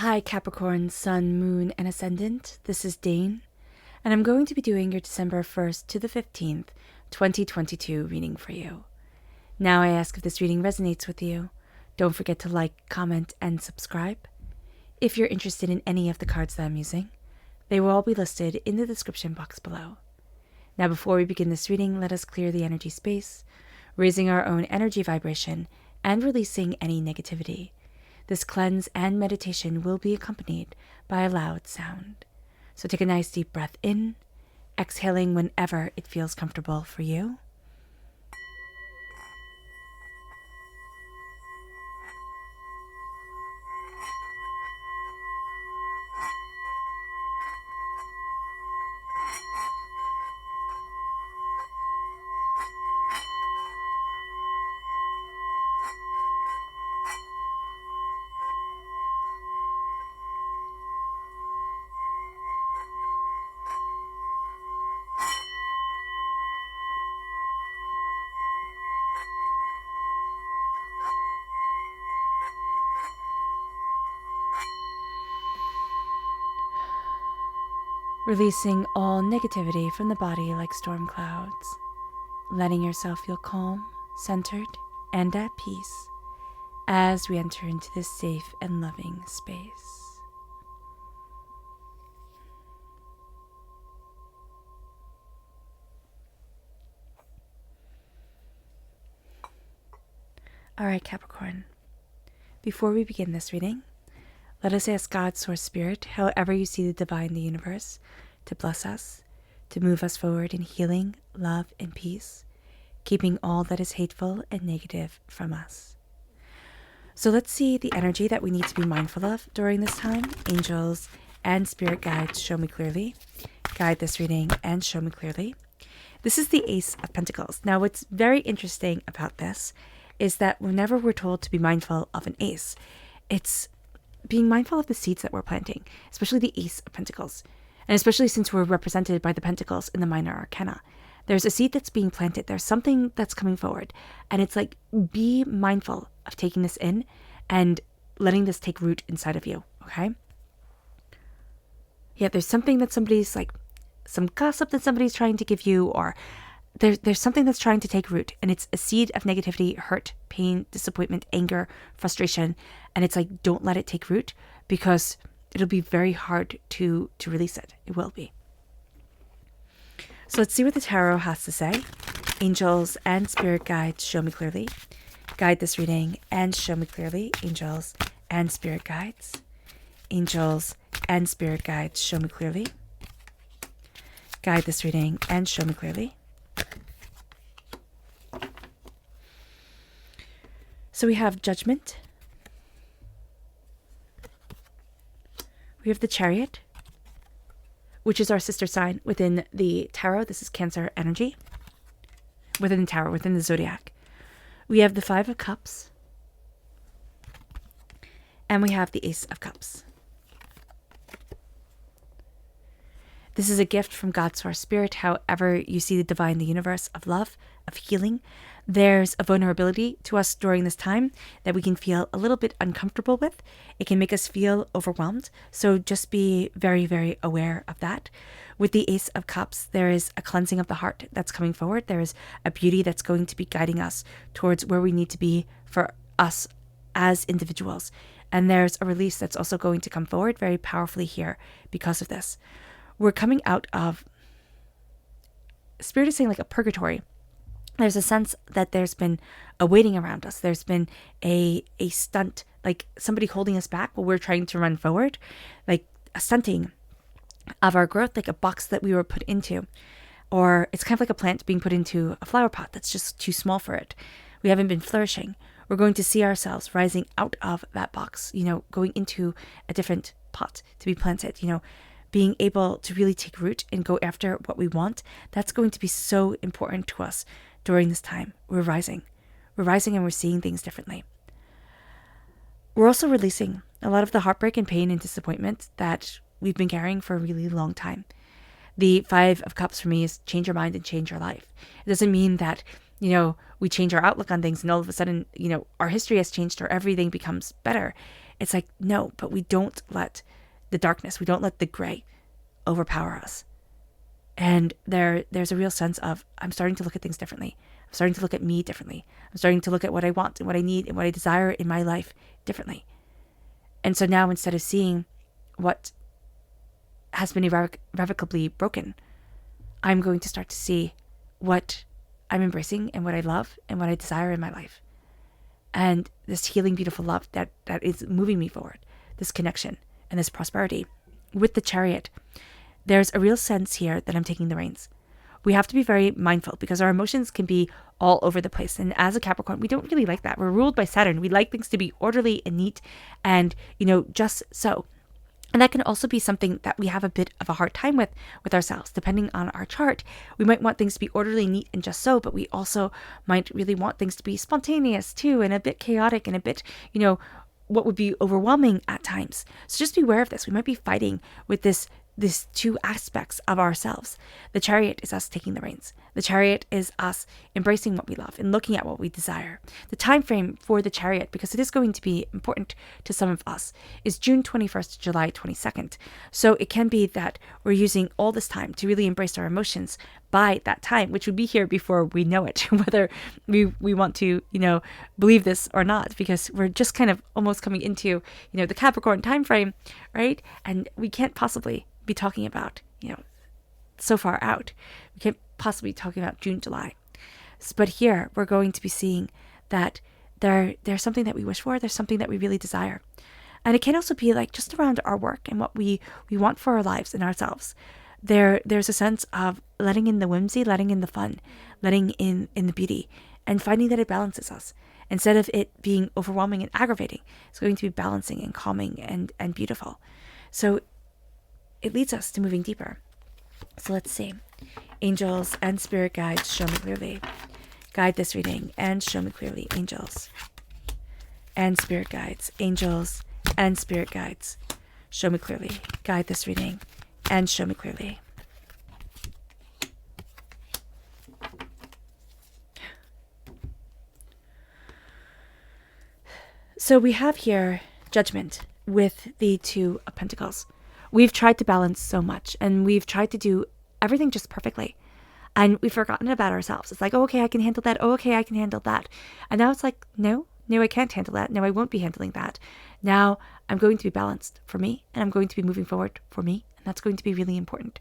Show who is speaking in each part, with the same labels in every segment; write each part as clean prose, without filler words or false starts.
Speaker 1: Hi Capricorn, Sun, Moon, and Ascendant. This is Dane, and I'm going to be doing your December 1st to the 15th, 2022 reading for you. Now I ask if this reading resonates with you. Don't forget to like, comment, and subscribe. If you're interested in any of the cards that I'm using, they will all be listed in the description box below. Now before we begin this reading, let us clear the energy space, raising our own energy vibration and releasing any negativity. This cleanse and meditation will be accompanied by a loud sound. So take a nice deep breath in, exhaling whenever it feels comfortable for you. Releasing all negativity from the body like storm clouds, letting yourself feel calm, centered, and at peace as we enter into this safe and loving space. All right, Capricorn. Before we begin this reading, let us ask God, Source Spirit, however you see the divine in the universe, to bless us, to move us forward in healing, love, and peace, keeping all that is hateful and negative from us. So let's see the energy that we need to be mindful of during this time. Angels and spirit guides, show me clearly. Guide this reading and show me clearly. This is the Ace of Pentacles. Now, what's very interesting about this is that whenever we're told to be mindful of an ace, it's being mindful of the seeds that we're planting, especially the Ace of Pentacles. And especially since we're represented by the Pentacles in the Minor Arcana. There's a seed that's being planted. There's something that's coming forward. And it's like, be mindful of taking this in and letting this take root inside of you, okay? Yeah, there's something that somebody's like, some gossip that somebody's trying to give you, or there's something that's trying to take root, and it's a seed of negativity, hurt, pain, disappointment, anger, frustration, and it's like, don't let it take root, because it'll be very hard to release it. It will be. So let's see what the tarot has to say. Angels and spirit guides, show me clearly. Guide this reading and show me clearly. Angels and spirit guides. Angels and spirit guides, show me clearly. Guide this reading and show me clearly. So we have Judgment. We have the Chariot, which is our sister sign within the tarot. This is Cancer energy. Within the tarot, within the zodiac. We have the Five of Cups. And we have the Ace of Cups. This is a gift from God, Source Spirit. However you see the divine, the universe, of love, of healing. There's a vulnerability to us during this time that we can feel a little bit uncomfortable with. It can make us feel overwhelmed. So just be very, very aware of that. With the Ace of Cups, there is a cleansing of the heart that's coming forward. There is a beauty that's going to be guiding us towards where we need to be for us as individuals. And there's a release that's also going to come forward very powerfully here because of this. We're coming out of, Spirit is saying, like a purgatory. There's a sense that there's been a waiting around us. There's been a stunt, like somebody holding us back while we're trying to run forward, like a stunting of our growth, like a box that we were put into. Or it's kind of like a plant being put into a flower pot that's just too small for it. We haven't been flourishing. We're going to see ourselves rising out of that box, going into a different pot to be planted, being able to really take root and go after what we want. That's going to be so important to us during this time. We're rising and we're seeing things differently. We're also releasing a lot of the heartbreak and pain and disappointment that we've been carrying for a really long time. The Five of Cups for me is change your mind and change your life. It doesn't mean that, we change our outlook on things and all of a sudden, our history has changed or everything becomes better. It's like, no, but we don't let the darkness, we don't let the gray overpower us. And there's a real sense of, I'm starting to look at things differently. I'm starting to look at me differently. I'm starting to look at what I want and what I need and what I desire in my life differently. And so now, instead of seeing what has been irrevocably broken, I'm going to start to see what I'm embracing and what I love and what I desire in my life. And this healing, beautiful love that is moving me forward, this connection and this prosperity. With the Chariot, there's a real sense here that I'm taking the reins. We have to be very mindful because our emotions can be all over the place. And as a Capricorn, we don't really like that. We're ruled by Saturn. We like things to be orderly and neat and, just so. And that can also be something that we have a bit of a hard time with ourselves. Depending on our chart, we might want things to be orderly, neat, and just so, but we also might really want things to be spontaneous too, and a bit chaotic and a bit, what would be overwhelming at times. So just be aware of this. We might be fighting with these two aspects of ourselves. The Chariot is us taking the reins. The Chariot is us embracing what we love and looking at what we desire. The time frame for the Chariot, because it is going to be important to some of us, is June 21st to July 22nd. So it can be that we're using all this time to really embrace our emotions by that time, which would be here before we know it, whether we want to, believe this or not, because we're just kind of almost coming into, the Capricorn time frame, right? And we can't possibly be talking about, so far out. We can't possibly be talking about June, July. But here we're going to be seeing that there's something that we wish for. There's something that we really desire. And it can also be like just around our work and what we want for our lives and ourselves. There's a sense of letting in the whimsy, letting in the fun, letting in the beauty, and finding that it balances us. Instead of it being overwhelming and aggravating, it's going to be balancing and calming and beautiful. So it leads us to moving deeper. So let's see. Angels and spirit guides, show me clearly. Guide this reading and show me clearly. Angels and spirit guides. Angels and spirit guides, show me clearly. Guide this reading and show me clearly. So we have here Judgment with the Two of Pentacles. We've tried to balance so much and we've tried to do everything just perfectly. And we've forgotten about ourselves. It's like, oh, okay, I can handle that. Oh, okay, I can handle that. And now it's like, no, I can't handle that. No, I won't be handling that. Now I'm going to be balanced for me and I'm going to be moving forward for me. And that's going to be really important.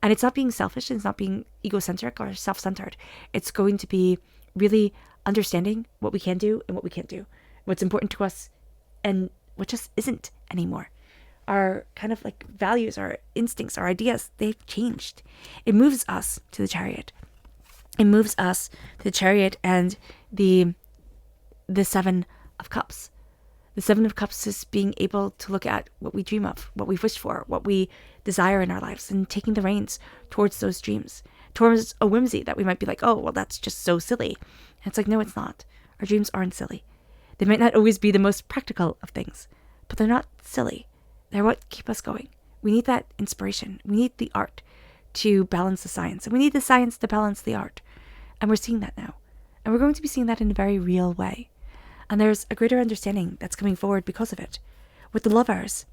Speaker 1: And it's not being selfish. It's not being egocentric or self-centered. It's going to be really understanding what we can do and what we can't do. What's important to us and what just isn't anymore. Our kind of like values, our instincts, our ideas, they've changed. It moves us to the Chariot. It moves us to the Chariot and the Seven of Cups. The Seven of Cups is being able to look at what we dream of, what we wish for, what we desire in our lives, and taking the reins towards those dreams, towards a whimsy that we might be like, oh, well, that's just so silly. And it's like, no, it's not. Our dreams aren't silly. They might not always be the most practical of things, but they're not silly. They're what keep us going. We need that inspiration. We need the art to balance the science. And we need the science to balance the art. And we're seeing that now. And we're going to be seeing that in a very real way. And there's a greater understanding that's coming forward because of it. With the Lovers,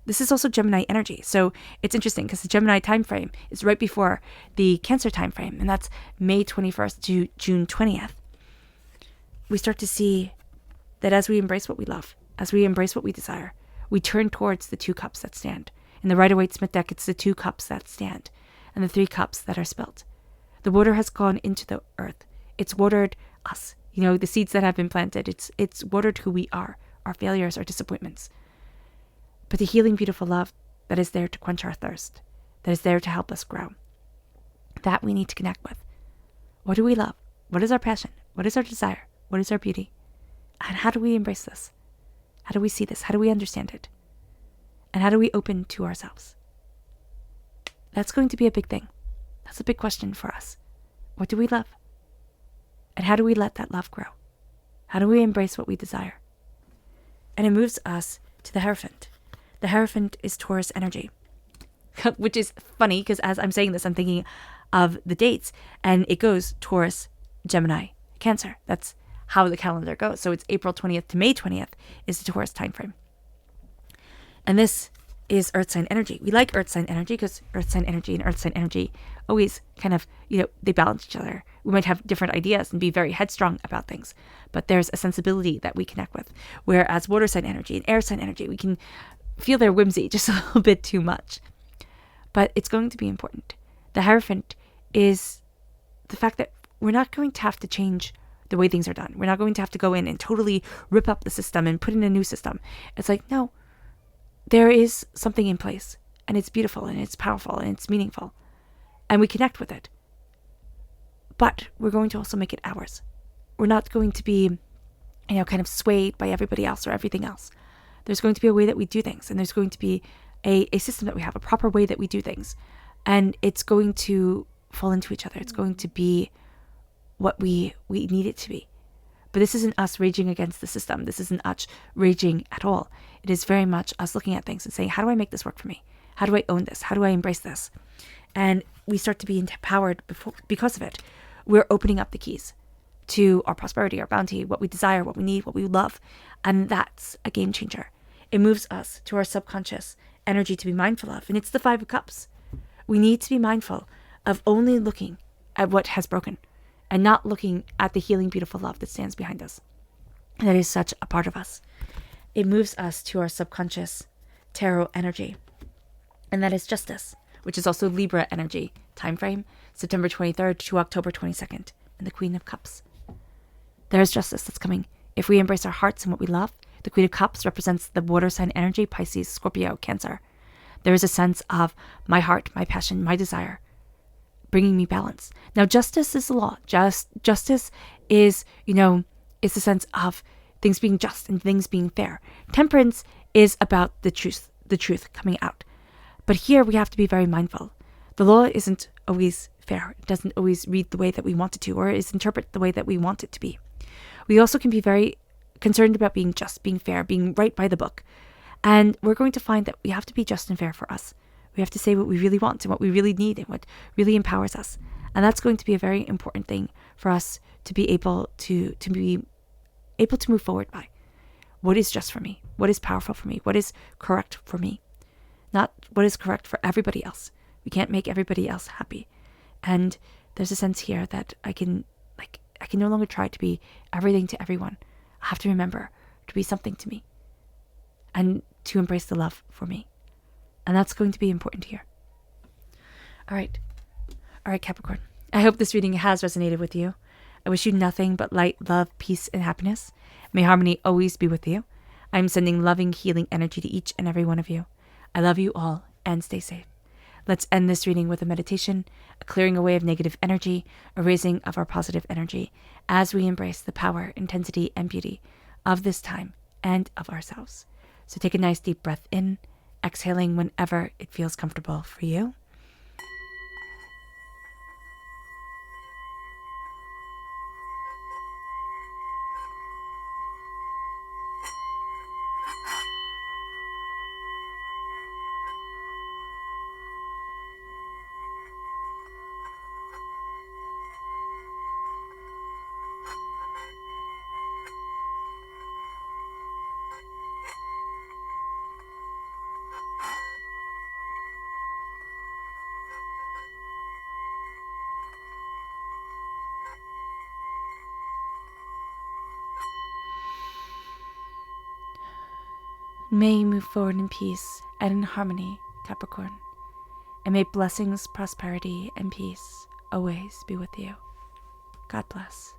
Speaker 1: this is also Gemini energy. So it's interesting because the Gemini time frame is right before the Cancer time frame. And that's May 21st to June 20th. We start to see that as we embrace what we love, as we embrace what we desire, we turn towards the two cups that stand. In the Rider-Waite-Smith deck, it's the two cups that stand and the three cups that are spilt. The water has gone into the earth. It's watered us. The seeds that have been planted. It's watered who we are, our failures, our disappointments. But the healing, beautiful love that is there to quench our thirst, that is there to help us grow, that we need to connect with. What do we love? What is our passion? What is our desire? What is our beauty? And how do we embrace this? How do we see this? How do we understand it? And how do we open to ourselves? That's going to be a big thing. That's a big question for us. What do we love? And how do we let that love grow? How do we embrace what we desire? And it moves us to the Hierophant. The Hierophant is Taurus energy, which is funny because as I'm saying this, I'm thinking of the dates and it goes Taurus, Gemini, Cancer. That's how the calendar goes. So it's April 20th to May 20th is the Taurus time frame. And this is earth sign energy. We like earth sign energy because earth sign energy and earth sign energy always kind of, they balance each other. We might have different ideas and be very headstrong about things, but there's a sensibility that we connect with. Whereas water sign energy and air sign energy, we can feel their whimsy just a little bit too much. But it's going to be important. The Hierophant is the fact that we're not going to have to change the way things are done. We're not going to have to go in and totally rip up the system and put in a new system. It's like, no, there is something in place, and it's beautiful and it's powerful and it's meaningful, and we connect with it. But we're going to also make it ours. We're not going to be, kind of swayed by everybody else or everything else. There's going to be a way that we do things, and there's going to be a system that we have, a proper way that we do things, and it's going to fall into each other. It's going to be what we need it to be. But this isn't us raging against the system. This isn't us raging at all. It is very much us looking at things and saying, how do I make this work for me? How do I own this? How do I embrace this? And we start to be empowered because of it. We're opening up the keys to our prosperity, our bounty, what we desire, what we need, what we love. And that's a game changer. It moves us to our subconscious energy to be mindful of. And it's the 5 of Cups. We need to be mindful of only looking at what has broken and not looking at the healing, beautiful love that stands behind us. And that is such a part of us. It moves us to our subconscious tarot energy. And that is Justice, which is also Libra energy. Time frame, September 23rd to October 22nd. And the Queen of Cups. There is justice that's coming. If we embrace our hearts and what we love, the Queen of Cups represents the water sign energy, Pisces, Scorpio, Cancer. There is a sense of my heart, my passion, my desire, bringing me balance. Now, justice is the law. Justice is, is the sense of things being just and things being fair. Temperance is about the truth coming out. But here we have to be very mindful. The law isn't always fair. It doesn't always read the way that we want it to, or is interpreted the way that we want it to be. We also can be very concerned about being just, being fair, being right by the book. And we're going to find that we have to be just and fair for us. We have to say what we really want and what we really need and what really empowers us. And that's going to be a very important thing for us to be able to move forward by. What is just for me? What is powerful for me? What is correct for me? Not what is correct for everybody else. We can't make everybody else happy. And there's a sense here that I can no longer try to be everything to everyone. I have to remember to be something to me and to embrace the love for me. And that's going to be important here. All right, Capricorn. I hope this reading has resonated with you. I wish you nothing but light, love, peace, and happiness. May harmony always be with you. I'm sending loving, healing energy to each and every one of you. I love you all, and stay safe. Let's end this reading with a meditation, a clearing away of negative energy, a raising of our positive energy, as we embrace the power, intensity, and beauty of this time and of ourselves. So take a nice deep breath in, exhaling whenever it feels comfortable for you. May you move forward in peace and in harmony, Capricorn. And may blessings, prosperity, and peace always be with you. God bless.